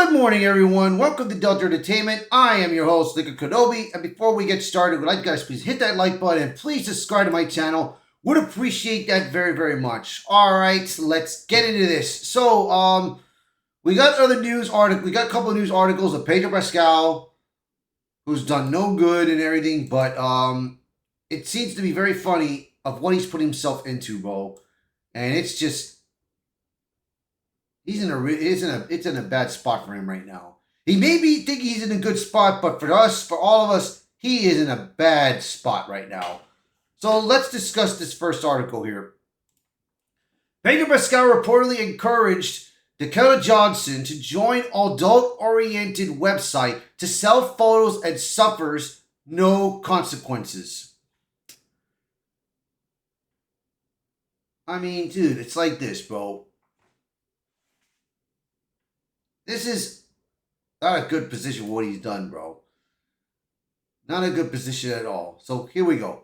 Good morning, everyone. Welcome to Delta Entertainment. I am your host, Dakota. And before we get started, would like you guys please hit that like button and please subscribe to my channel. Would appreciate that very, very much. All right, let's get into this. So, we got other news article. We got a couple of news articles of Pedro Pascal, who's done no good and everything, but it seems to be very funny of what he's put himself into, bro. And it's just it's in a bad spot for him right now. He may be thinking he's in a good spot, but for all of us, he is in a bad spot right now. So let's discuss this first article here. Pedro Pascal reportedly encouraged Dakota Johnson to join adult-oriented website to sell photos and suffers no consequences. I mean, dude, it's like this, bro. This is not a good position for what he's done, bro. Not a good position at all. So here we go.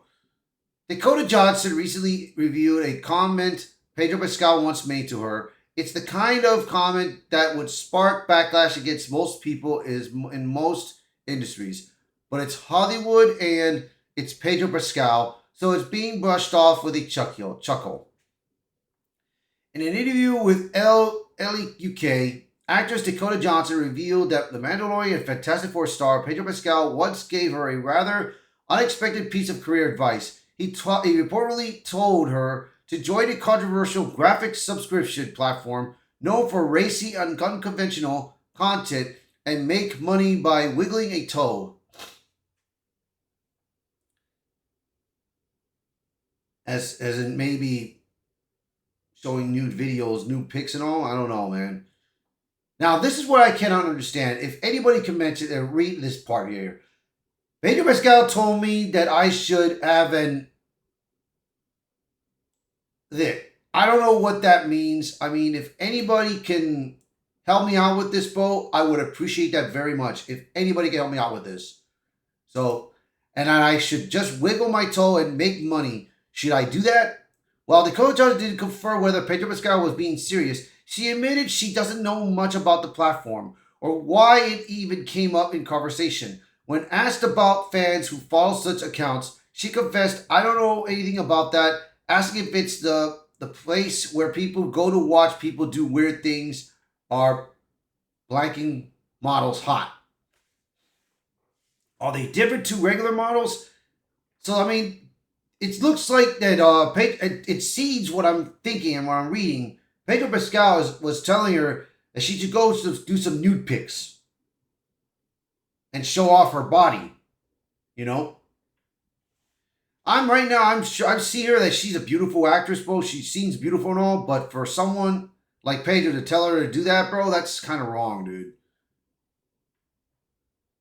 Dakota Johnson recently reviewed a comment Pedro Pascal once made to her. It's the kind of comment that would spark backlash against most people in most industries. But it's Hollywood and it's Pedro Pascal, so it's being brushed off with a chuckle. In an interview with UK, actress Dakota Johnson revealed that The Mandalorian and Fantastic Four star Pedro Pascal once gave her a rather unexpected piece of career advice. He reportedly told her to join a controversial graphic subscription platform known for racy and unconventional content and make money by wiggling a toe. As in maybe showing nude videos, nude pics and all? I don't know, man. Now, this is what I cannot understand. If anybody can mention and read this part here. Pedro Pascal told me that I should have I don't know what that means. I mean, if anybody can help me out with this, bro, I would appreciate that very much. If anybody can help me out with this. So, and I should just wiggle my toe and make money. Should I do that? While Dakota Johnson didn't confirm whether Pedro Pascal was being serious, she admitted she doesn't know much about the platform or why it even came up in conversation. When asked about fans who follow such accounts, she confessed, "I don't know anything about that," asking if it's the place where people go to watch people do weird things or blanking models hot. Are they different to regular models? So, I mean, it looks like that it seeds what I'm thinking and what I'm reading. Pedro Pascal was telling her that she should go do some nude pics and show off her body. You know, I'm sure I see her that she's a beautiful actress, bro. She seems beautiful and all, but for someone like Pedro to tell her to do that, bro, that's kind of wrong, dude.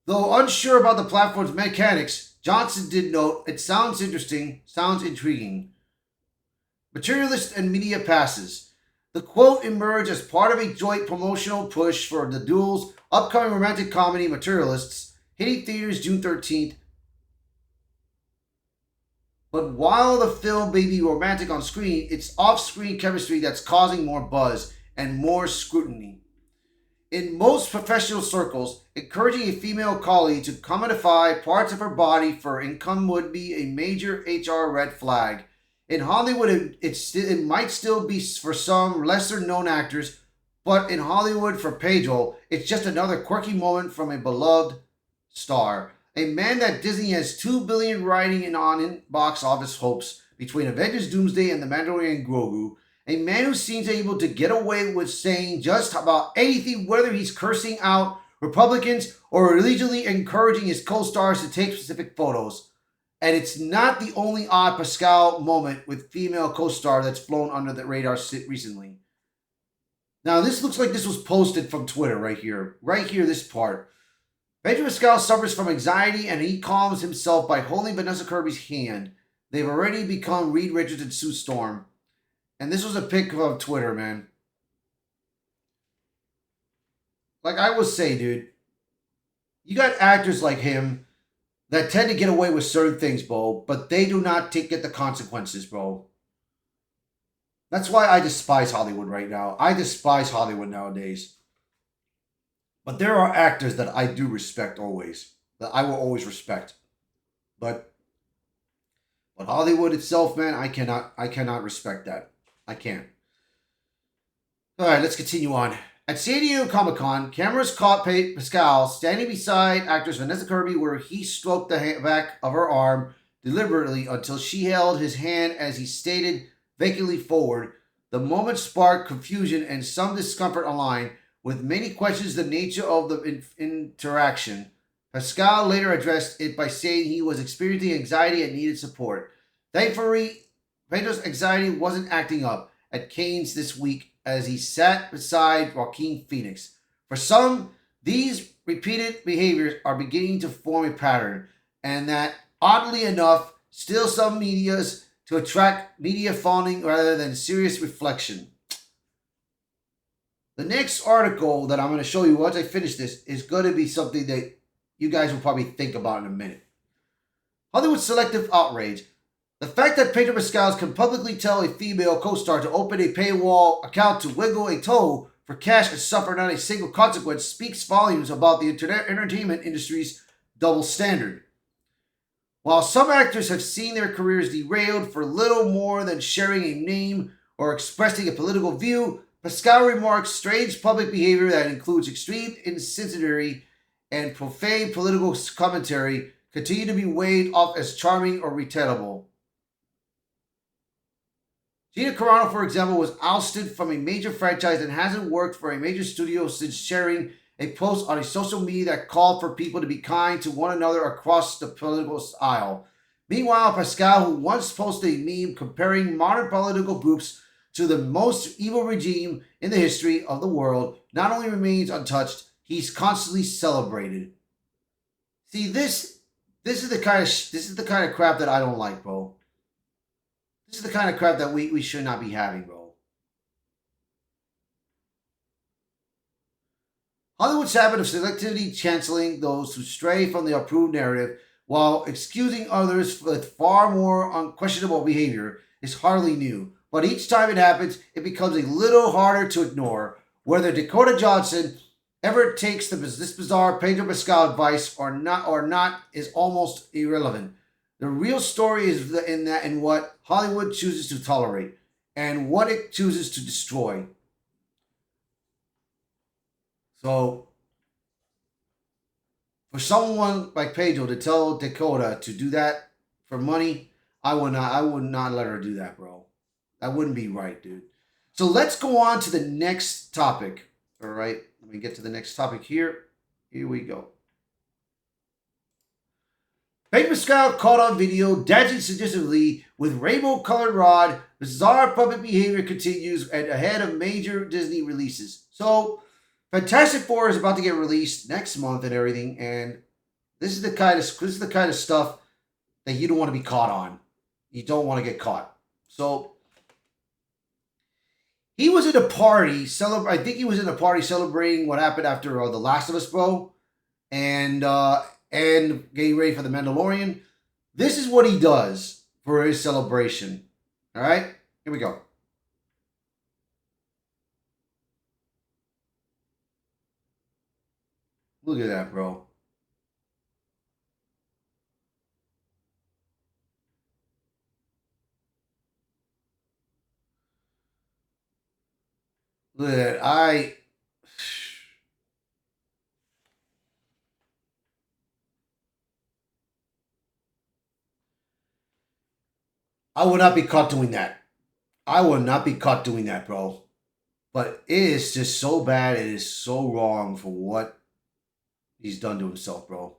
Though unsure about the platform's mechanics, Johnson did note it sounds interesting, sounds intriguing. Materialist and media passes. The quote emerged as part of a joint promotional push for the duo's upcoming romantic comedy Materialists, hitting theaters June 13th. But while the film may be romantic on screen, it's off-screen chemistry that's causing more buzz and more scrutiny. In most professional circles, encouraging a female colleague to commodify parts of her body for income would be a major HR red flag. In Hollywood, it might still be for some lesser-known actors, but in Hollywood, for Pedro, it's just another quirky moment from a beloved star. A man that Disney has $2 billion riding in box office hopes between Avengers Doomsday and The Mandalorian Grogu. A man who seems able to get away with saying just about anything, whether he's cursing out Republicans or religiously encouraging his co-stars to take specific photos. And it's not the only odd Pascal moment with female co-star that's flown under the radar recently. Now, this looks like this was posted from Twitter right here. Right here, this part. Pedro Pascal suffers from anxiety and he calms himself by holding Vanessa Kirby's hand. They've already become Reed Richards and Sue Storm. And this was a pic of Twitter, man. Like I will say, dude, you got actors like him that tend to get away with certain things, bro, but they do not get the consequences, bro. That's why I despise Hollywood right now. I despise Hollywood nowadays. But there are actors that I do respect always, that I will always respect. But Hollywood itself, man, I cannot respect that. I can't. All right, let's continue on. At San Diego Comic Con, cameras caught Pascal standing beside actress Vanessa Kirby, where he stroked the back of her arm deliberately until she held his hand as he stated vacantly forward. The moment sparked confusion and some discomfort online, with many questions the nature of the interaction. Pascal later addressed it by saying he was experiencing anxiety and needed support. Thankfully, Pedro's anxiety wasn't acting up at Kane's this week as he sat beside Joaquin Phoenix. For some, these repeated behaviors are beginning to form a pattern, and that, oddly enough, still some medias to attract media fawning rather than serious reflection. The next article that I'm going to show you once I finish this is going to be something that you guys will probably think about in a minute. Hollywood selective outrage. The fact that Pedro Pascal can publicly tell a female co-star to open a paywall account to wiggle a toe for cash and suffer not a single consequence speaks volumes about the entertainment industry's double standard. While some actors have seen their careers derailed for little more than sharing a name or expressing a political view, Pascal remarks strange public behavior that includes extreme incendiary and profane political commentary continue to be weighed off as charming or retellable. Gina Carano, for example, was ousted from a major franchise and hasn't worked for a major studio since sharing a post on a social media that called for people to be kind to one another across the political aisle. Meanwhile, Pascal, who once posted a meme comparing modern political groups to the most evil regime in the history of the world, not only remains untouched, he's constantly celebrated. See, this is the kind of crap that I don't like, bro. This is the kind of crap that we should not be having, bro. Hollywood's habit of selectively canceling those who stray from the approved narrative while excusing others with far more unquestionable behavior is hardly new. But each time it happens, it becomes a little harder to ignore. Whether Dakota Johnson ever takes this bizarre Pedro Pascal advice or not is almost irrelevant. The real story is in what Hollywood chooses to tolerate and what it chooses to destroy. So, for someone like Pedro to tell Dakota to do that for money, I would not let her do that, bro. That wouldn't be right, dude. So let's go on to the next topic. All right, let me get to the next topic here. Here we go. Pedro Pascal caught on video dancing suggestively with rainbow-colored rod. Bizarre public behavior continues ahead of major Disney releases. So, Fantastic Four is about to get released next month and everything, and this is the kind of stuff that you don't want to be caught on. You don't want to get caught. So, he was at a party I think he was in a party celebrating what happened after The Last of Us, bro, and getting ready for The Mandalorian. This is what he does for his celebration. All right, here we go. Look at that, bro. Look at that. I would not be caught doing that. I would not be caught doing that, bro. But it is just so bad. It is so wrong for what he's done to himself, bro.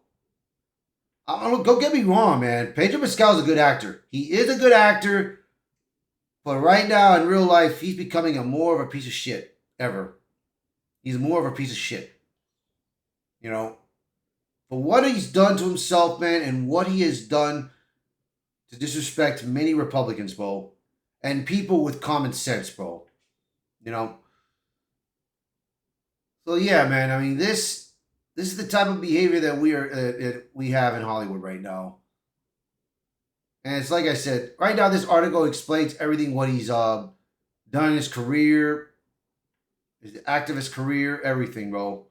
Don't get me wrong, man. Pedro Pascal is a good actor. He is a good actor. But right now, in real life, he's becoming more of a piece of shit. Ever. He's more of a piece of shit. You know? For what he's done to himself, man, and what he has done to disrespect many Republicans, bro. And people with common sense, bro. You know? So yeah, man. I mean, this is the type of behavior that we have in Hollywood right now. And it's like I said, right now this article explains everything what he's done in his career, his activist career, everything, bro.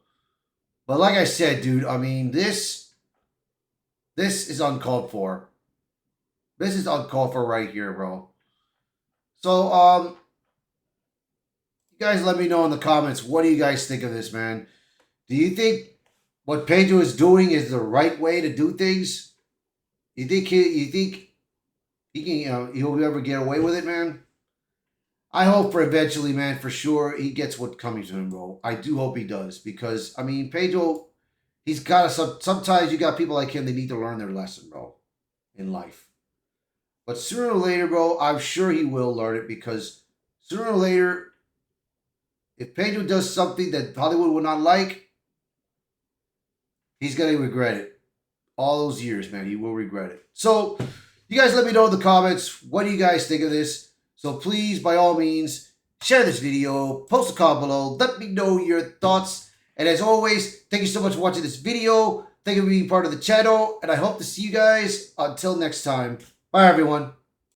But like I said, dude, I mean, this is uncalled for. This is uncalled for right here, bro. So, you guys let me know in the comments, what do you guys think of this, man? Do you think what Pedro is doing is the right way to do things? You think he can, he'll ever get away with it, man? I hope for eventually, man, for sure, he gets what's coming to him, bro. I do hope he does because I mean, Pedro, he's got to. Sometimes you got people like him. They need to learn their lesson, bro, in life. But sooner or later, bro, I'm sure he will learn it because sooner or later, if Pedro does something that Hollywood will not like, he's gonna regret it. All those years, man, he will regret it. So, you guys let me know in the comments, what do you guys think of this? So please, by all means, share this video, post a comment below, let me know your thoughts. And as always, thank you so much for watching this video. Thank you for being part of the channel, and I hope to see you guys until next time. Bye, everyone.